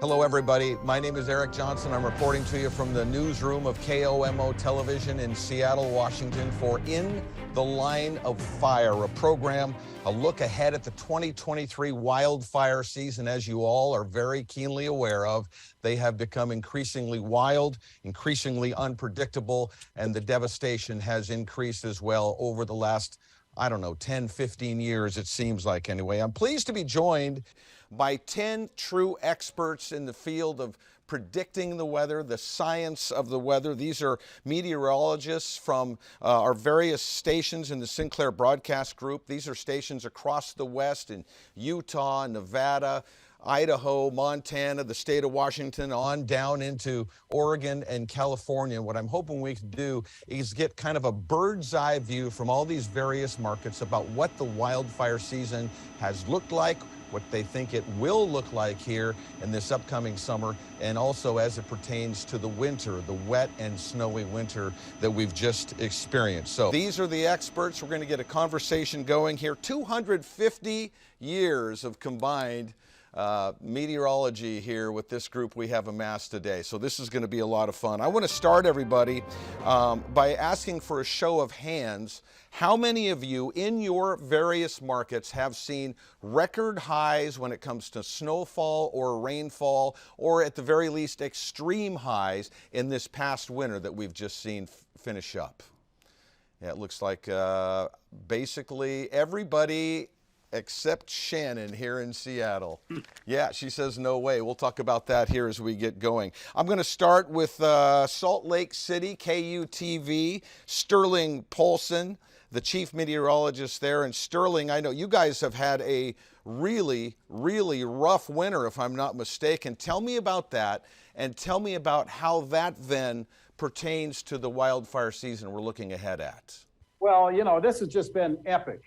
Hello, everybody. My name is Eric Johnson. I'm reporting to you from the newsroom of KOMO Television in Seattle, Washington for In the Line of Fire, a program, a look ahead at the 2023 wildfire season. As you all are very keenly aware of, they have become increasingly wild, increasingly unpredictable, and the devastation has increased as well over the last, I don't know, 10, 15 years, it seems like anyway. I'm pleased to be joined by 10 true experts in the field of predicting the weather, the science of the weather. These are meteorologists from our various stations in the Sinclair Broadcast Group. These are stations across the West in Utah, Nevada, Idaho, Montana, the state of Washington, on down into Oregon and California. What I'm hoping we can do is get kind of a bird's eye view from all these various markets about what the wildfire season has looked like, what they think it will look like here in this upcoming summer, and also as it pertains to the winter, the wet and snowy winter that we've just experienced. So these are the experts. We're going to get a conversation going here. 250 years of combined meteorology here with this group we have amassed today. So this is going to be a lot of fun. I want to start everybody by asking for a show of hands. How many of you in your various markets have seen record highs when it comes to snowfall or rainfall, or at the very least extreme highs in this past winter that we've just seen finish up? Yeah, it looks like basically everybody except Shannon here in Seattle. Yeah, she says no way. We'll talk about that here as we get going. I'm going to start with Salt Lake City, KUTV, Sterling Poulson, the chief meteorologist there. And Sterling, I know you guys have had a really, really rough winter, if I'm not mistaken. Tell me about that, and tell me about how that then pertains to the wildfire season we're looking ahead at. Well, you know, this has just been epic.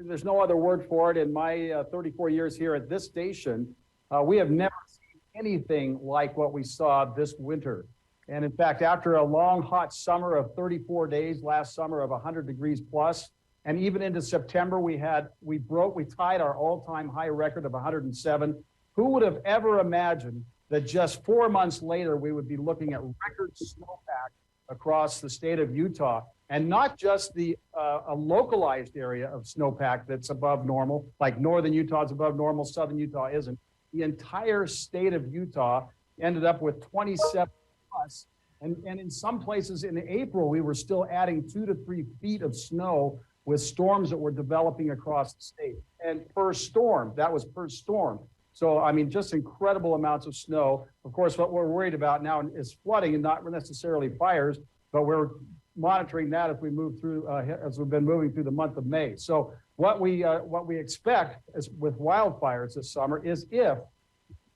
There's no other word for it. In my 34 years here at this station, we have never seen anything like what we saw this winter. And in fact, after a long, hot summer of 34 days last summer of 100 degrees plus, and even into September, we tied our all-time high record of 107. Who would have ever imagined that just 4 months later, we would be looking at record snowpack across the state of Utah? And not just a localized area of snowpack that's above normal, like northern Utah is above normal, southern Utah isn't. The entire state of Utah ended up with 27 plus. And in some places in April, we were still adding 2 to 3 feet of snow with storms that were developing across the state. And per storm, that was per storm. So, I mean, just incredible amounts of snow. Of course, what we're worried about now is flooding and not necessarily fires, but we're monitoring that as we move through, as we've been moving through the month of May. So what we expect is with wildfires this summer is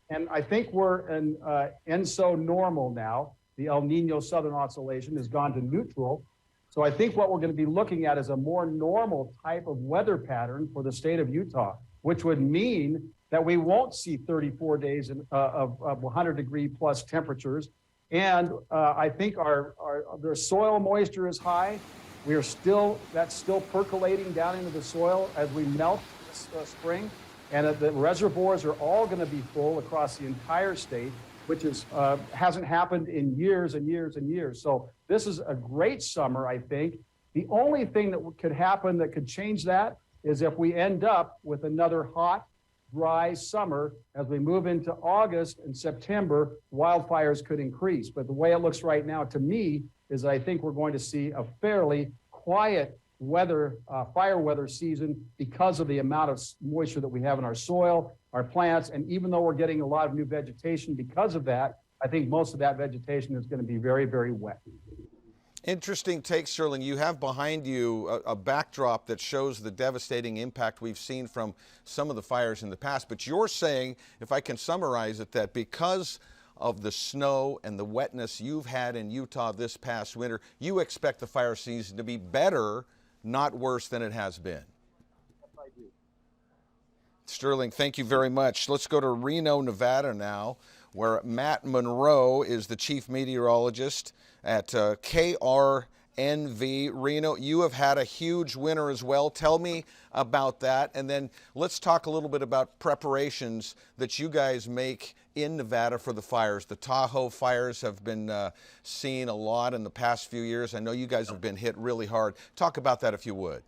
and I think we're in ENSO normal now. The El Nino Southern Oscillation has gone to neutral. So I think what we're going to be looking at is a more normal type of weather pattern for the state of Utah, which would mean that we won't see 34 days of 100 degree plus temperatures. And I think the soil moisture is high. That's still percolating down into the soil as we melt this spring. And the reservoirs are all going to be full across the entire state, which hasn't happened in years and years and years. So this is a great summer, I think. The only thing that could happen that could change that is if we end up with another hot, dry summer. As we move into August and September, wildfires could increase. But the way it looks right now to me is I think we're going to see a fairly quiet fire weather season because of the amount of moisture that we have in our soil, our plants. And even though we're getting a lot of new vegetation because of that, I think most of that vegetation is going to be very, very wet. Interesting take, Sterling. You have behind you a backdrop that shows the devastating impact we've seen from some of the fires in the past. But you're saying, if I can summarize it, that because of the snow and the wetness you've had in Utah this past winter, you expect the fire season to be better, not worse than it has been. Yes, I do. Sterling, thank you very much. Let's go to Reno, Nevada now, where Matt Monroe is the chief meteorologist at KRNV. KRNV. Reno, you have had a huge winter as well. Tell me about that, and then let's talk a little bit about preparations that you guys make in Nevada for the fires. The Tahoe fires have been seen a lot in the past few years. I know you guys have been hit really hard. Talk about that if you would.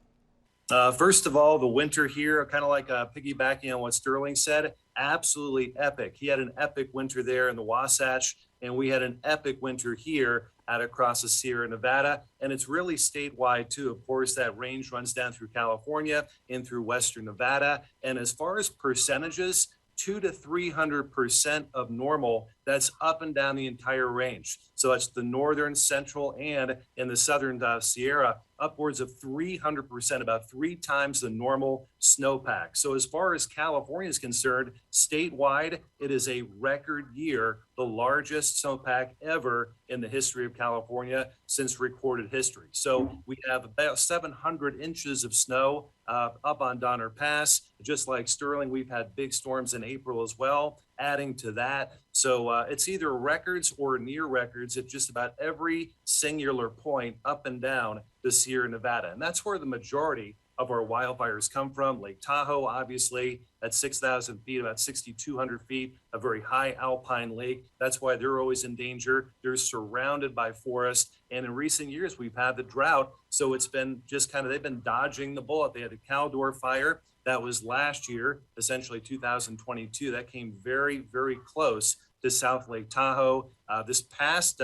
First of all, the winter here, kind of like piggybacking on what Sterling said, absolutely epic. He had an epic winter there in the Wasatch, and we had an epic winter here out across the Sierra Nevada. And it's really statewide too. Of course, that range runs down through California and through Western Nevada. And as far as percentages, 200 to 300% of normal. That's up and down the entire range. So that's the northern, central, and in the southern Sierra, upwards of 300%, about 3 times the normal snowpack. So as far as California is concerned, statewide, it is a record year, the largest snowpack ever in the history of California since recorded history. So we have about 700 inches of snow up on Donner Pass. Just like Sterling, we've had big storms in April as well, adding to that. So it's either records or near records at just about every singular point up and down the Sierra Nevada. And that's where the majority of our wildfires come from. Lake Tahoe, obviously, at 6,000 feet, about 6,200 feet, a very high alpine lake. That's why they're always in danger. They're surrounded by forest. And in recent years, we've had the drought. So it's been just kind of, they've been dodging the bullet. They had the Caldor fire. That was last year, essentially 2022. That came very, very close to South Lake Tahoe. This past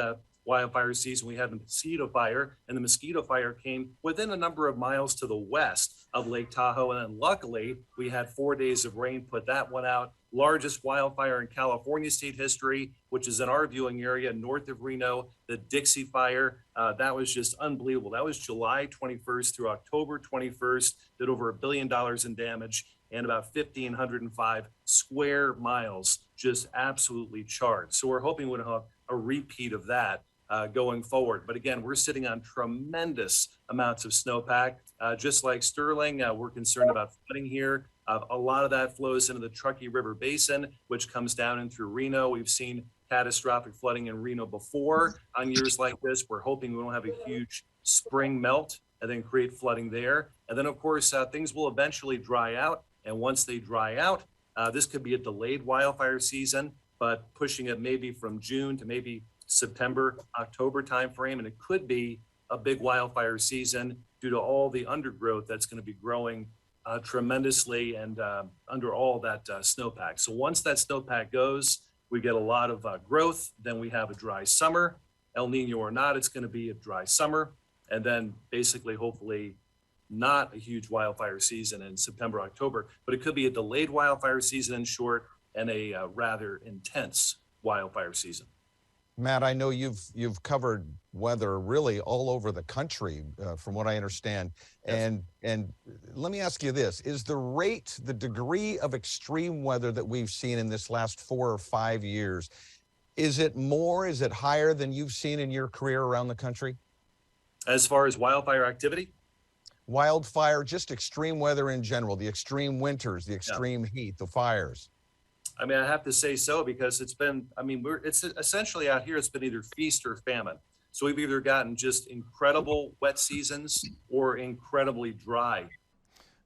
wildfire season, we had the mosquito fire, and the mosquito fire came within a number of miles to the west of Lake Tahoe. And then luckily, we had 4 days of rain, put that one out. Largest wildfire in California state history, which is in our viewing area north of Reno, the Dixie Fire. That was just unbelievable. That was July 21st through October 21st, did over $1 billion in damage and about 1,505 square miles, just absolutely charred. So we're hoping we'll have a repeat of that going forward. But again, we're sitting on tremendous amounts of snowpack. Just like Sterling, we're concerned about flooding here. A lot of that flows into the Truckee River Basin, which comes down in through Reno. We've seen catastrophic flooding in Reno before on years like this. We're hoping we won't have a huge spring melt and then create flooding there. And then, of course, things will eventually dry out. And once they dry out, this could be a delayed wildfire season, but pushing it maybe from June to maybe September, October timeframe. And it could be a big wildfire season due to all the undergrowth that's going to be growing tremendously and under all that snowpack. So once that snowpack goes, we get a lot of growth. Then we have a dry summer. El Nino or not, it's going to be a dry summer. And then basically, hopefully, not a huge wildfire season in September, October, but it could be a delayed wildfire season in short and a rather intense wildfire season. Matt, I know you've covered weather really all over the country, from what I understand. Yes. And let me ask you this: is the degree of extreme weather that we've seen in this last 4 or 5 years, is it higher than you've seen in your career around the country? As far as wildfire activity? Wildfire, just extreme weather in general, the extreme winters, the extreme heat, the fires. I mean, I have to say so because it's been, it's essentially out here, it's been either feast or famine. So we've either gotten just incredible wet seasons or incredibly dry.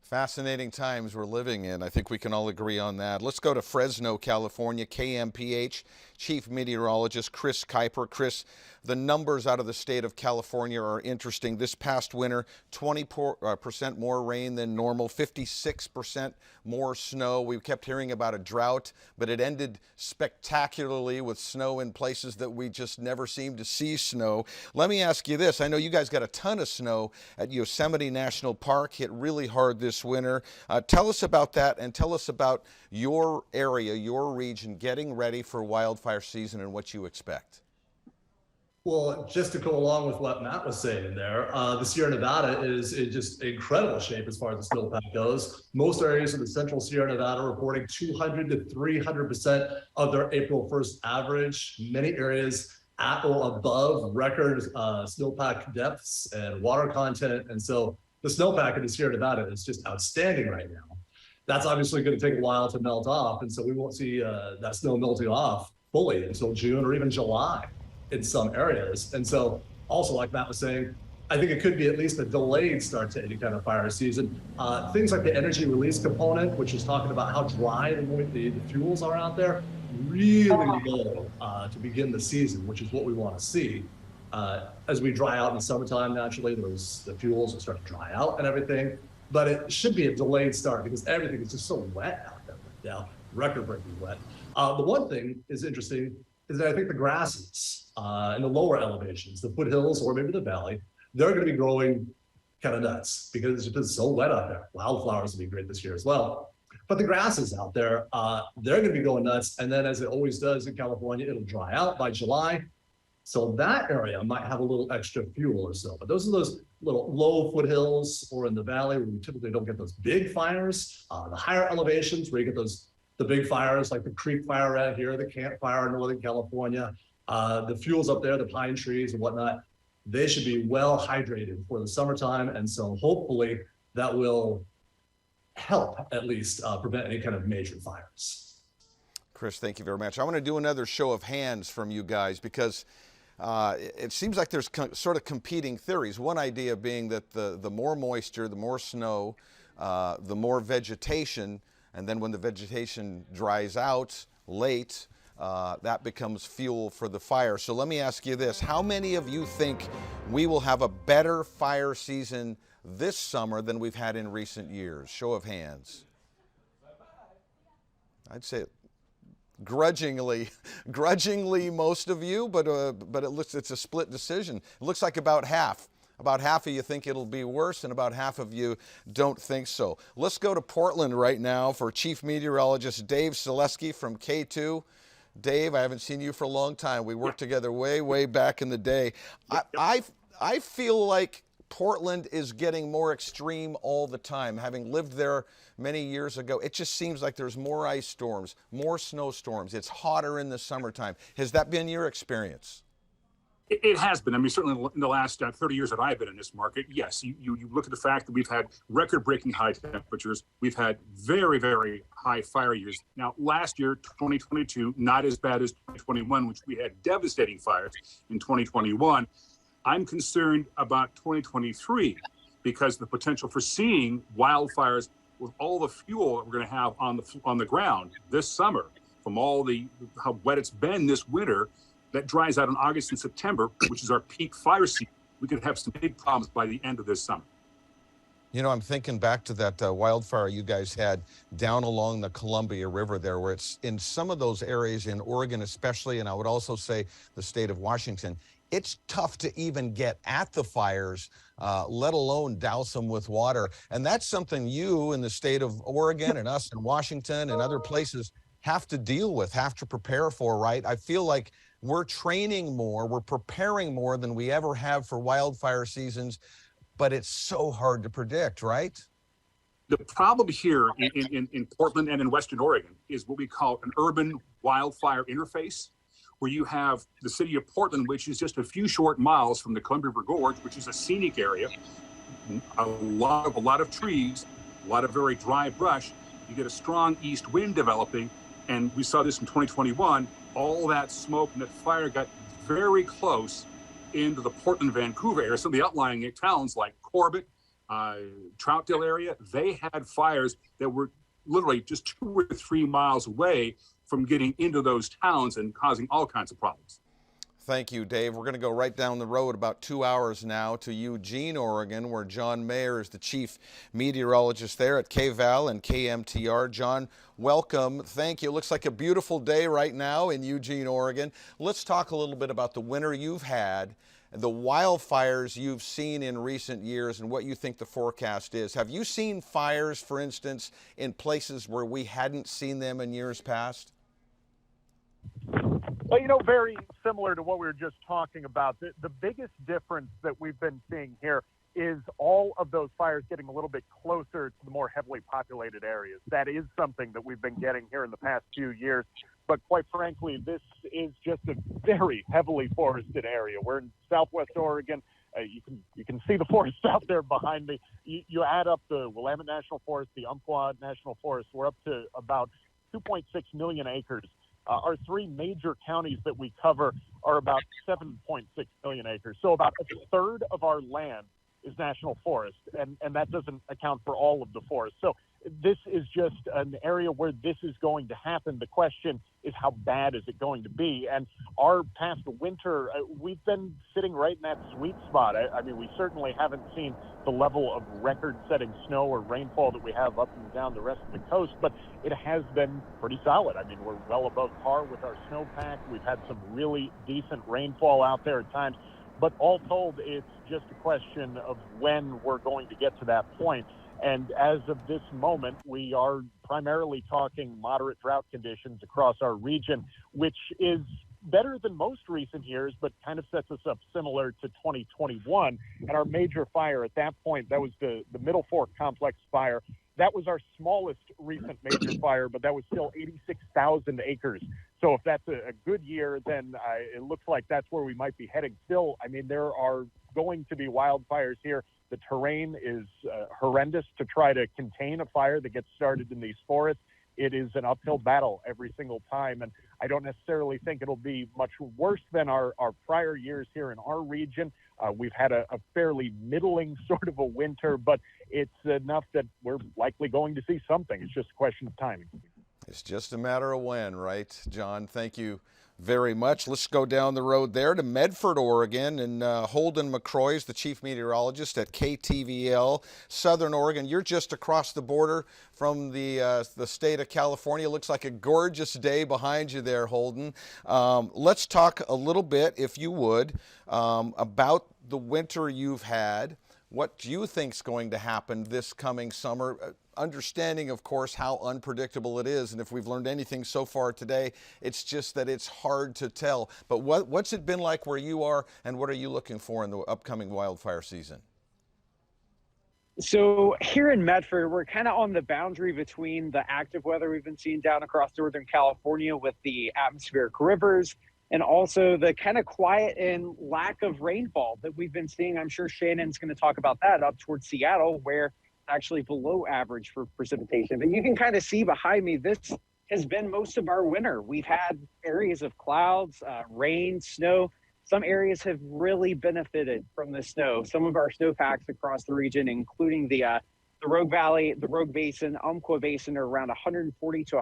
Fascinating times we're living in. I think we can all agree on that. Let's go to Fresno, California. KMPH Chief Meteorologist Kris Kuyper. Kris, the numbers out of the state of California are interesting. This past winter, 20% more rain than normal, 56% more snow. We kept hearing about a drought, but it ended spectacularly with snow in places that we just never seemed to see snow. Let me ask you this. I know you guys got a ton of snow at Yosemite National Park, hit really hard this winter. Tell us about that, and tell us about your area, your region, getting ready for wildfire season and what you expect. Well, just to go along with what Matt was saying there, the Sierra Nevada is in just incredible shape as far as the snowpack goes. Most areas of the central Sierra Nevada are reporting 200 to 300% of their April 1st average. Many areas at or above record snowpack depths and water content. And so the snowpack in the Sierra Nevada is just outstanding right now. That's obviously going to take a while to melt off. And so we won't see that snow melting off fully until June or even July in some areas. And so also, like Matt was saying, I think it could be at least a delayed start to any kind of fire season. Things like the energy release component, which is talking about how dry the fuels are out there, really low to begin the season, which is what we want to see. As we dry out in the summertime, naturally, the fuels will start to dry out and everything. But it should be a delayed start because everything is just so wet out there right now, record-breaking wet. The one thing is interesting is that I think the grasses in the lower elevations, the foothills or maybe the valley, they're going to be growing kind of nuts because it's just so wet out there. Wildflowers will be great this year as well. But the grasses out there, they're going to be going nuts. And then as it always does in California, it'll dry out by July. So that area might have a little extra fuel or so. But those are those little low foothills or in the valley where we typically don't get those big fires. The higher elevations where you get the big fires like the Creek Fire right here, the Camp Fire in Northern California, the fuels up there, the pine trees and whatnot, they should be well hydrated for the summertime. And so hopefully that will help at least prevent any kind of major fires. Kris, thank you very much. I want to do another show of hands from you guys because it seems like there's sort of competing theories. One idea being that the more moisture, the more snow, the more vegetation, and then when the vegetation dries out late, that becomes fuel for the fire. So let me ask you this. How many of you think we will have a better fire season this summer than we've had in recent years? Show of hands. I'd say grudgingly most of you, but it's a split decision. It looks like about half. About half of you think it'll be worse, and about half of you don't think so. Let's go to Portland right now for Chief Meteorologist Dave Salesky from K2. Dave, I haven't seen you for a long time. We worked together way back in the day. I feel like Portland is getting more extreme all the time. Having lived there many years ago, it just seems like there's more ice storms, more snowstorms. It's hotter in the summertime. Has that been your experience? It has been. I mean, certainly in the last 30 years that I've been in this market, yes, you look at the fact that we've had record-breaking high temperatures. We've had very, very high fire years. Now, last year, 2022, not as bad as 2021, which we had devastating fires in 2021. I'm concerned about 2023 because the potential for seeing wildfires with all the fuel that we're going to have on the ground this summer from how wet it's been this winter. That dries out in August and September, which is our peak fire season. We could have some big problems by the end of this summer. You know, I'm thinking back to that wildfire you guys had down along the Columbia River there, where it's in some of those areas in Oregon especially, and I would also say the state of Washington, it's tough to even get at the fires, let alone douse them with water. And that's something you in the state of Oregon and us in Washington and other places have to deal with, have to prepare for, right? I feel like we're training more, we're preparing more than we ever have for wildfire seasons, but it's so hard to predict, right? The problem here in Portland and in Western Oregon is what we call an urban wildfire interface, where you have the city of Portland, which is just a few short miles from the Columbia River Gorge, which is a scenic area, a lot of trees, a lot of very dry brush. You get a strong east wind developing, and we saw this in 2021. All that smoke and that fire got very close into the Portland, Vancouver area. Some of the outlying towns like Corbett, Troutdale area, they had fires that were literally just 2 or 3 miles away from getting into those towns and causing all kinds of problems. Thank you, Dave. We're going to go right down the road about 2 hours now to Eugene, Oregon, where John Mayer is the chief meteorologist there at KVAL and KMTR. John, welcome. Thank you. It looks like a beautiful day right now in Eugene, Oregon. Let's talk a little bit about the winter you've had, the wildfires you've seen in recent years, and what you think the forecast is. Have you seen fires, for instance, in places where we hadn't seen them in years past? Well, you know, very similar to what we were just talking about. The biggest difference that we've been seeing here is all of those fires getting a little bit closer to the more heavily populated areas. That is something that we've been getting here in the past few years. But quite frankly, this is just a very heavily forested area. We're in Southwest Oregon. You can see the forest out there behind me. You add up the Willamette National Forest, the Umpqua National Forest, we're up to about 2.6 million acres. Our 3 major counties that we cover are about 7.6 million acres. So about a third of our land is national forest, and that doesn't account for all of the forest. So this is just an area where this is going to happen. The question is, how bad is it going to be? And our past winter, we've been sitting right in that sweet spot. I mean, we certainly haven't seen the level of record-setting snow or rainfall that we have up and down the rest of the coast, but it has been pretty solid. I mean, we're well above par with our snowpack. We've had some really decent rainfall out there at times, but all told, it's just a question of when we're going to get to that point. And as of this moment, we are primarily talking moderate drought conditions across our region, which is better than most recent years, but kind of sets us up similar to 2021. And our major fire at that point, that was the Middle Fork Complex fire. That was our smallest recent major fire, but that was still 86,000 acres. So if that's a good year, then it looks like that's where we might be heading. Still, I mean, there are going to be wildfires here. The terrain is horrendous to try to contain a fire that gets started in these forests. It is an uphill battle every single time, and I don't necessarily think it'll be much worse than our prior years here in our region. We've had a fairly middling sort of a winter, but it's enough that we're likely going to see something. It's just a question of timing. It's just a matter of when, right, John? Thank you very much. Let's go down the road there to Medford, Oregon, and Holden LeCroy is the chief meteorologist at KTVL, Southern Oregon. You're just across the border from the state of California. Looks like a gorgeous day behind you there, Holden. Let's talk a little bit, if you would, about the winter you've had. What do you think is going to happen this coming summer? Understanding, of course, how unpredictable it is. And if we've learned anything so far today, it's just that it's hard to tell. But what's it been like where you are, and what are you looking for in the upcoming wildfire season? So here in Medford, we're kind of on the boundary between the active weather we've been seeing down across Northern California with the atmospheric rivers, and also the kind of quiet and lack of rainfall that we've been seeing. I'm sure Shannon's going to talk about that up towards Seattle, where actually below average for precipitation. But you can kind of see behind me, this has been most of our winter. We've had areas of clouds, rain, snow. Some areas have really benefited from the snow. Some of our snowpacks across the region, including the Rogue Valley, the Rogue Basin, Umpqua Basin, are around 140 to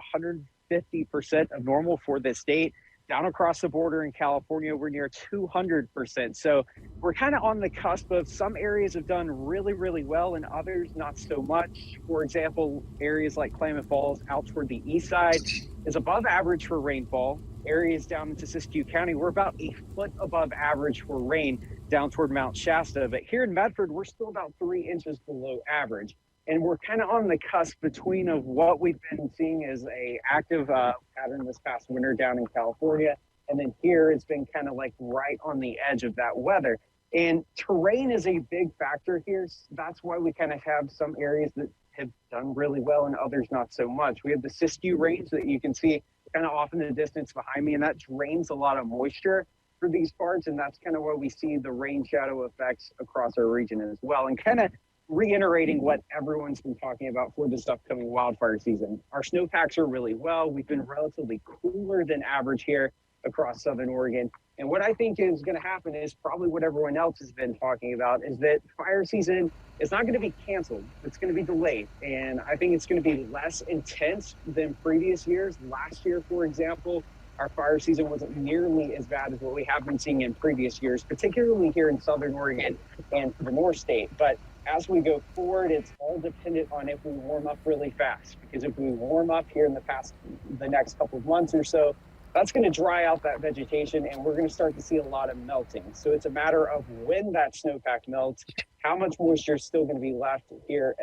150% of normal for this date. Down across the border in California, we're near 200%. So we're kind of on the cusp of some areas have done really, really well and others not so much. For example, areas like Klamath Falls out toward the east side is above average for rainfall. Areas down into Siskiyou County, we're about a foot above average for rain down toward Mount Shasta. But here in Medford, we're still about 3 inches below average. And we're kind of on the cusp between of what we've been seeing as a active pattern this past winter down in California. And then here it's been kind of like right on the edge of that weather. And terrain is a big factor here. That's why we kind of have some areas that have done really well and others not so much. We have the Siskiyou Range that you can see kind of off in the distance behind me, and that drains a lot of moisture for these parts. And that's kind of where we see the rain shadow effects across our region as well. And kind of reiterating what everyone's been talking about for this upcoming wildfire season. Our snowpacks are really well. We've been relatively cooler than average here across Southern Oregon. And what I think is going to happen is probably what everyone else has been talking about, is that fire season is not going to be canceled. It's going to be delayed. And I think it's going to be less intense than previous years. Last year, for example, our fire season wasn't nearly as bad as what we have been seeing in previous years, particularly here in Southern Oregon and the North State. But as we go forward, it's all dependent on if we warm up really fast. Because if we warm up here in the next couple of months or so, that's going to dry out that vegetation, and we're going to start to see a lot of melting. So it's a matter of when that snowpack melts, how much moisture is still going to be left here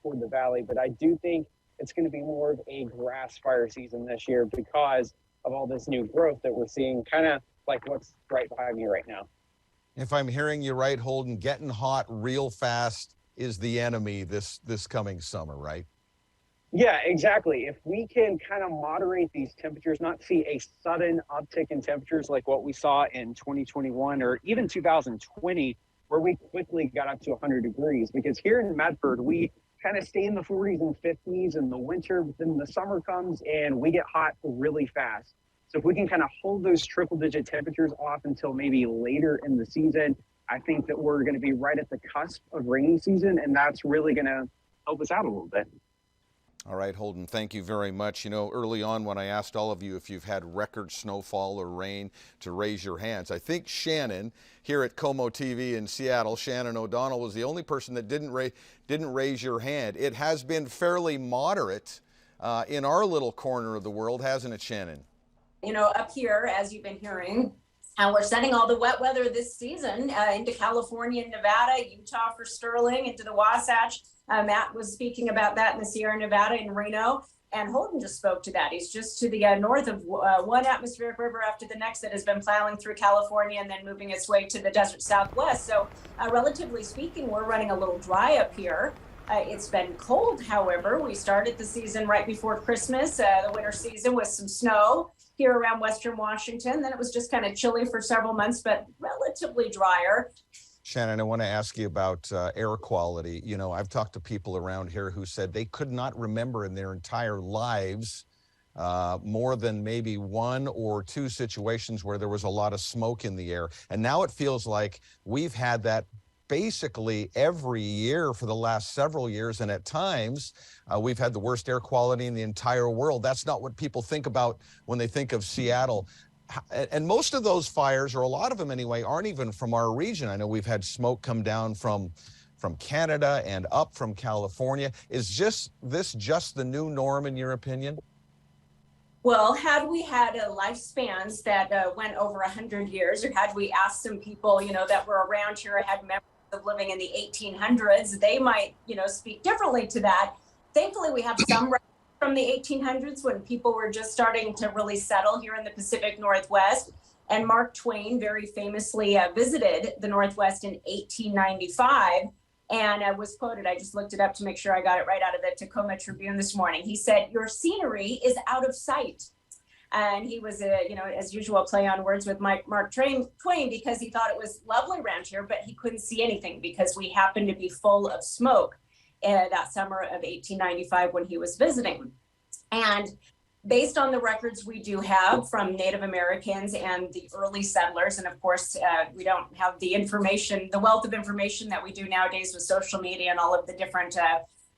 toward the valley. But I do think it's going to be more of a grass fire season this year because of all this new growth that we're seeing, kind of like what's right behind me right now. If I'm hearing you right, Holden, getting hot real fast is the enemy this coming summer, right? Yeah, exactly. If we can kind of moderate these temperatures, not see a sudden uptick in temperatures like what we saw in 2021 or even 2020, where we quickly got up to 100 degrees. Because here in Medford, we kind of stay in the 40s and 50s in the winter, but then the summer comes and we get hot really fast. So if we can kind of hold those triple-digit temperatures off until maybe later in the season, I think that we're going to be right at the cusp of rainy season, and that's really going to help us out a little bit. All right, Holden, thank you very much. You know, early on when I asked all of you if you've had record snowfall or rain to raise your hands, I think Shannon here at KOMO TV in Seattle, Shannon O'Donnell, was the only person that didn't raise your hand. It has been fairly moderate in our little corner of the world, hasn't it, Shannon? You know, up here, as you've been hearing, we're sending all the wet weather this season into California and Nevada, Utah for Sterling, into the Wasatch. Matt was speaking about that in the Sierra Nevada and Reno, and Holden just spoke to that. He's just to the north of one atmospheric river after the next that has been plowing through California and then moving its way to the desert Southwest. So relatively speaking, we're running a little dry up here. It's been cold, however. We started the season right before Christmas, the winter season, with some snow here around Western Washington. Then it was just kind of chilly for several months, but relatively drier. Shannon, I want to ask you about air quality. You know, I've talked to people around here who said they could not remember in their entire lives more than maybe one or two situations where there was a lot of smoke in the air. And now it feels like we've had that basically every year for the last several years. And at times, we've had the worst air quality in the entire world. That's not what people think about when they think of Seattle. And most of those fires, or a lot of them anyway, aren't even from our region. I know we've had smoke come down from Canada and up from California. Is this just the new norm in your opinion? Well, had we had lifespans that went over 100 years, or had we asked some people, you know, that were around here and had memories of living in the 1800s, they might, you know, speak differently to that. Thankfully, we have some from the 1800s when people were just starting to really settle here in the Pacific Northwest. And Mark Twain very famously visited the Northwest in 1895 and was quoted, I just looked it up to make sure I got it right out of the Tacoma Tribune this morning. He said, "Your scenery is out of sight." And he was, you know, as usual, play on words with Mark Twain because he thought it was lovely around here, but he couldn't see anything because we happened to be full of smoke that summer of 1895 when he was visiting. And based on the records we do have from Native Americans and the early settlers, and of course, we don't have the information, the wealth of information that we do nowadays with social media and all of the different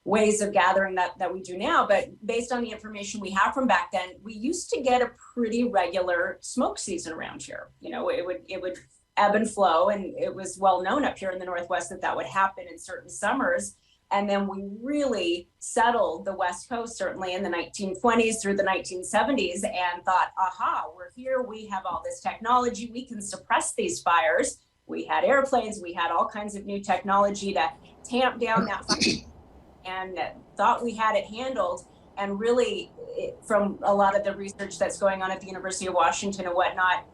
ways of gathering that we do now. But based on the information we have from back then, we used to get a pretty regular smoke season around here. You know, it would ebb and flow, and it was well known up here in the Northwest that would happen in certain summers. And then we really settled the West Coast, certainly in the 1920s through the 1970s, and thought, aha, we're here. We have all this technology. We can suppress these fires. We had airplanes. We had all kinds of new technology to tamp down that fire, and thought we had it handled. And really, from a lot of the research that's going on at the University of Washington and whatnot,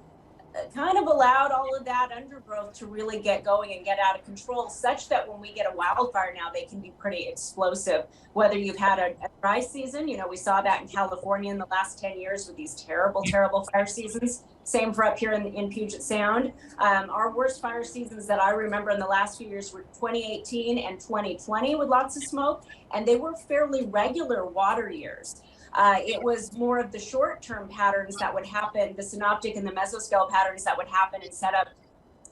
kind of allowed all of that undergrowth to really get going and get out of control, such that when we get a wildfire now, they can be pretty explosive. Whether you've had a dry season, you know, we saw that in California in the last 10 years with these terrible, terrible fire seasons. Same for up here in Puget Sound. Our worst fire seasons that I remember in the last few years were 2018 and 2020 with lots of smoke, and they were fairly regular water years. It was more of the short-term patterns that would happen, the synoptic and the mesoscale patterns that would happen and set up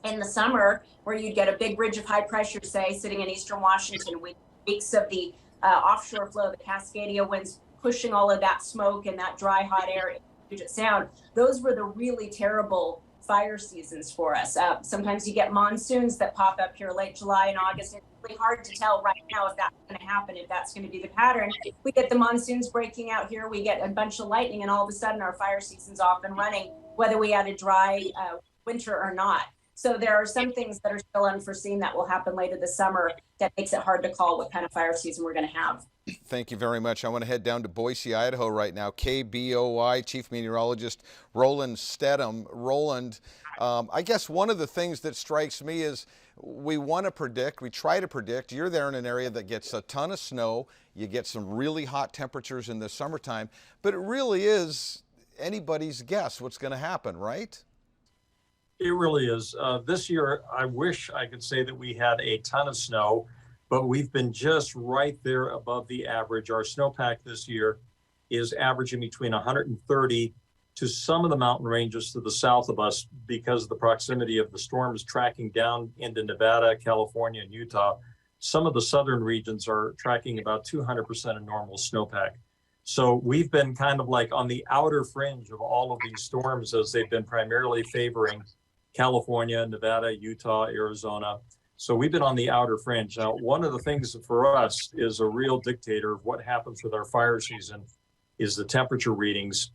in the summer, where you'd get a big ridge of high pressure, say, sitting in eastern Washington, with weeks of the offshore flow, the Cascadia winds pushing all of that smoke and that dry, hot air in Puget Sound. Those were the really terrible fire seasons for us. Sometimes you get monsoons that pop up here late July and August. It's really hard to tell right now if that's going to happen, if that's going to be the pattern. We get the monsoons breaking out here, we get a bunch of lightning, and all of a sudden our fire season's off and running, whether we had a dry winter or not. So there are some things that are still unforeseen that will happen later this summer that makes it hard to call what kind of fire season we're going to have. Thank you very much. I want to head down to Boise, Idaho right now. KBOI Chief Meteorologist Roland Steadham. Roland, I guess one of the things that strikes me is we want to predict, we try to predict. You're there in an area that gets a ton of snow. You get some really hot temperatures in the summertime, but it really is anybody's guess what's going to happen, right? It really is. This year, I wish I could say that we had a ton of snow, but we've been just right there above the average. Our snowpack this year is averaging between 130 to some of the mountain ranges to the south of us because of the proximity of the storms tracking down into Nevada, California, and Utah. Some of the southern regions are tracking about 200% of normal snowpack. So we've been kind of like on the outer fringe of all of these storms as they've been primarily favoring California, Nevada, Utah, Arizona. So we've been on the outer fringe. Now, one of the things for us is a real dictator of what happens with our fire season is the temperature readings.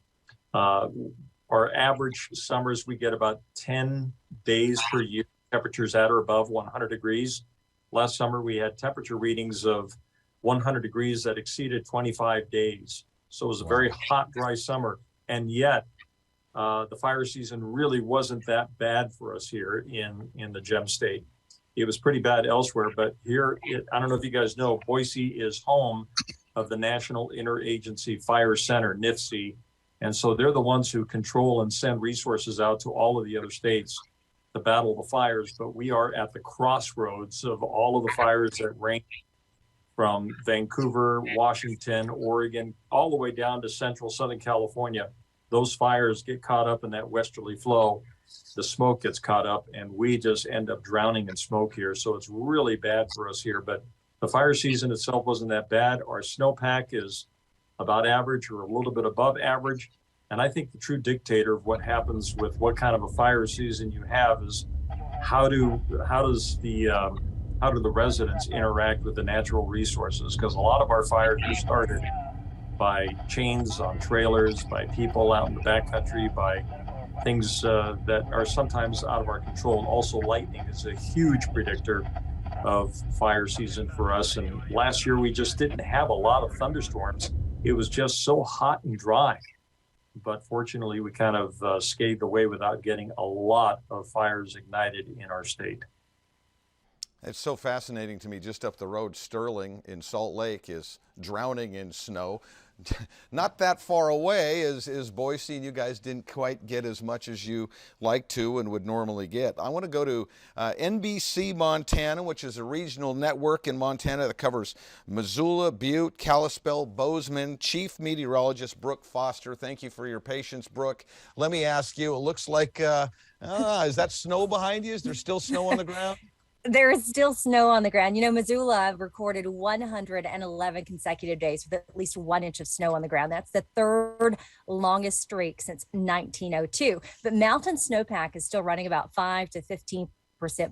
Our average summers, we get about 10 days per year, temperatures at or above 100 degrees. Last summer, we had temperature readings of 100 degrees that exceeded 25 days. So it was a very hot, dry summer. And yet, the fire season really wasn't that bad for us here in the Gem State. It was pretty bad elsewhere, but here, I don't know if you guys know, Boise is home of the National Interagency Fire Center, NIFC. And so they're the ones who control and send resources out to all of the other states to battle the fires. But we are at the crossroads of all of the fires that range from Vancouver, Washington, Oregon, all the way down to central Southern California. Those fires get caught up in that westerly flow. The smoke gets caught up and we just end up drowning in smoke here. So it's really bad for us here, but the fire season itself wasn't that bad. Our snowpack is about average or a little bit above average. And I think the true dictator of what happens with what kind of a fire season you have is how do the residents interact with the natural resources? Because a lot of our fires are started by chains on trailers, by people out in the backcountry, by things that are sometimes out of our control. Also, lightning is a huge predictor of fire season for us. And last year, we just didn't have a lot of thunderstorms. It was just so hot and dry. But fortunately, we kind of scathed away without getting a lot of fires ignited in our state. It's so fascinating to me. Just up the road, Sterling in Salt Lake is drowning in snow. Not that far away is Boise, and you guys didn't quite get as much as you like to and would normally get. I want to go to NBC Montana, which is a regional network in Montana that covers Missoula, Butte, Kalispell, Bozeman. Chief Meteorologist Brooke Foster. Thank you for your patience, Brooke. Let me ask you, it looks like, is that snow behind you? Is there still snow on the ground? There is still snow on the ground. You know, Missoula recorded 111 consecutive days with at least 1 inch of snow on the ground. That's the third longest streak since 1902. But mountain snowpack is still running about 5 to 15%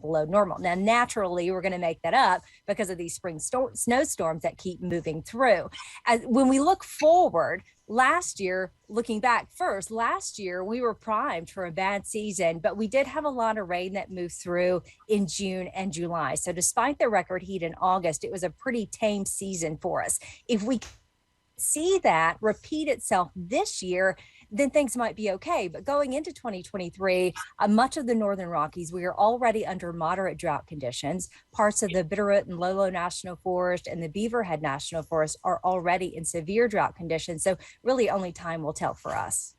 below normal. Now, naturally, we're going to make that up because of these spring snowstorms that keep moving through. When we look forward, last year, looking back first, last year we were primed for a bad season, but we did have a lot of rain that moved through in June and July. So despite the record heat in August, it was a pretty tame season for us. If we see that repeat itself this year, then things might be okay. But going into 2023, much of the Northern Rockies, we are already under moderate drought conditions. Parts of the Bitterroot and Lolo National Forest and the Beaverhead National Forest are already in severe drought conditions. So really only time will tell for us.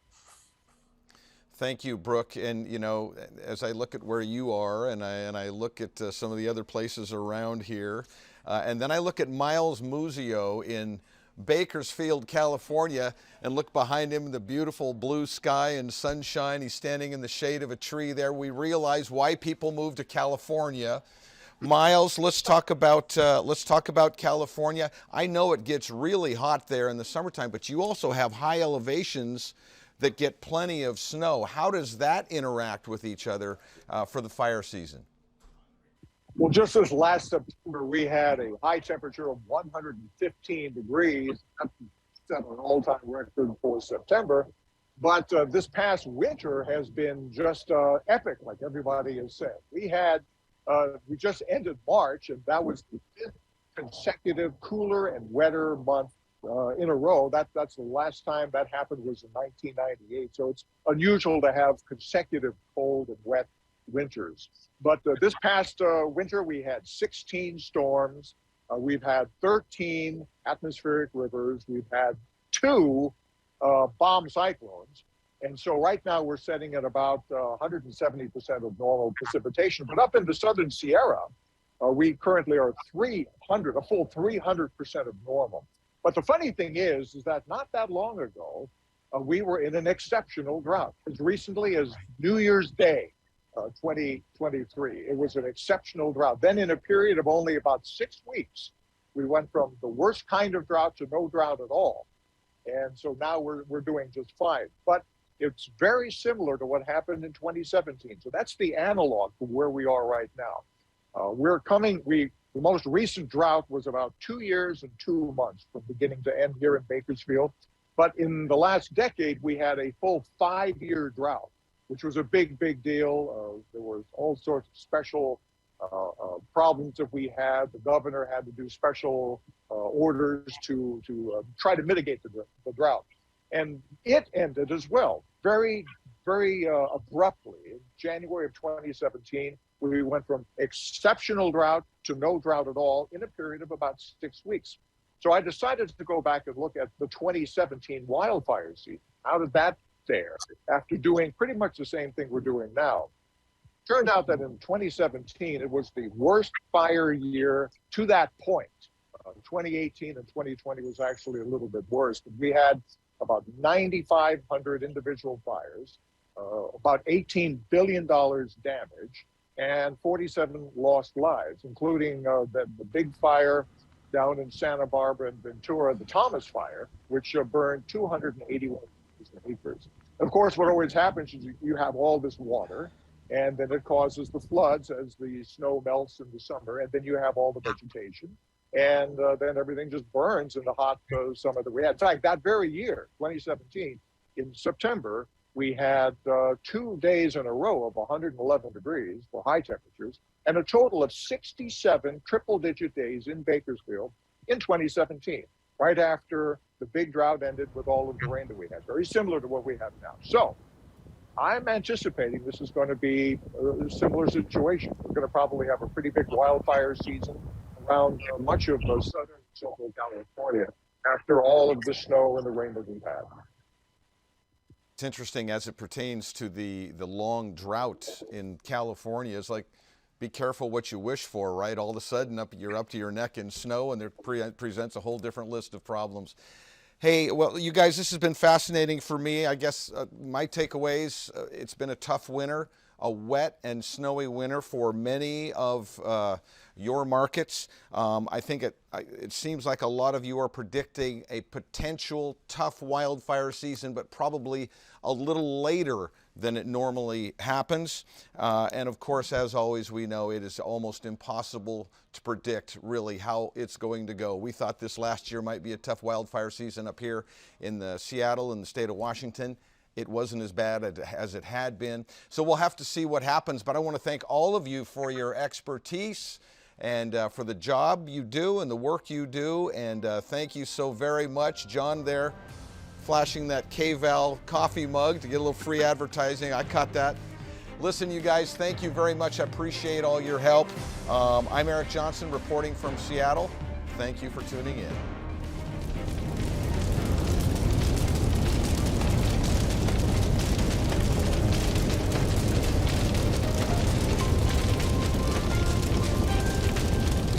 Thank you, Brooke. And, you know, as I look at where you are and I look at some of the other places around here, and then I look at Miles Muzio in Bakersfield, California, and look behind him in the beautiful blue sky and sunshine. He's standing in the shade of a tree there. We realize why people move to California. Miles, let's talk about California. I know it gets really hot there in the summertime, but you also have high elevations that get plenty of snow. How does that interact with each other for the fire season? Well, just this last September, we had a high temperature of 115 degrees. That set an all-time record for September. But this past winter has been just epic, like everybody has said. We just ended March, and that was the 5th consecutive cooler and wetter month in a row. That's the last time that happened was in 1998. So it's unusual to have consecutive cold and wet winters. But this past winter, we had 16 storms. We've had 13 atmospheric rivers. We've had 2 bomb cyclones. And so right now we're setting at about 170% of normal precipitation. But up in the Southern Sierra, we currently are a full 300% of normal. But the funny thing is that not that long ago, we were in an exceptional drought. As recently as New Year's Day, 2023, it was an exceptional drought. Then in a period of only about 6 weeks, we went from the worst kind of drought to no drought at all. And so now we're doing just fine. But it's very similar to what happened in 2017. So that's the analog for where we are right now. The most recent drought was about 2 years and 2 months from beginning to end here in Bakersfield. But in the last decade, we had a full 5-year drought, which was a big, big deal. There was all sorts of special problems that we had. The governor had to do special orders to try to mitigate the drought. And it ended as well, very, very abruptly. In January of 2017, we went from exceptional drought to no drought at all in a period of about 6 weeks. So I decided to go back and look at the 2017 wildfire season. How did that fare after doing pretty much the same thing we're doing now? Turned out that in 2017, it was the worst fire year to that point. 2018 and 2020 was actually a little bit worse. We had about 9,500 individual fires, about $18 billion damage, and 47 lost lives, including the big fire down in Santa Barbara and Ventura, the Thomas Fire, which burned 281 acres. And of course, what always happens is you have all this water, and then it causes the floods as the snow melts in the summer, and then you have all the vegetation, and then everything just burns in the hot summer that we had. In fact, that very year, 2017, in September, we had 2 days in a row of 111 degrees for high temperatures, and a total of 67 triple-digit days in Bakersfield in 2017, right after the big drought ended with all of the rain that we had, very similar to what we have now. So I'm anticipating this is going to be a similar situation. We're going to probably have a pretty big wildfire season around much of southern Southern California after all of the snow and the rain that we've had. It's interesting as it pertains to the long drought in California. It's like, be careful what you wish for, right? All of a sudden, you're up to your neck in snow, and there presents a whole different list of problems. Hey, well, you guys, this has been fascinating for me. I guess my takeaways, it's been a tough winter, a wet and snowy winter for many of your markets. I think it seems like a lot of you are predicting a potential tough wildfire season, but probably a little later than it normally happens. And of course, as always, we know it is almost impossible to predict really how it's going to go. We thought this last year might be a tough wildfire season up here in the Seattle and the state of Washington. It wasn't as bad as it had been. So we'll have to see what happens. But I want to thank all of you for your expertise and for the job you do and the work you do. And thank you so very much. John there flashing that KVAL coffee mug to get a little free advertising. I caught that. Listen, you guys, thank you very much. I appreciate all your help. I'm Eric Johnson reporting from Seattle. Thank you for tuning in.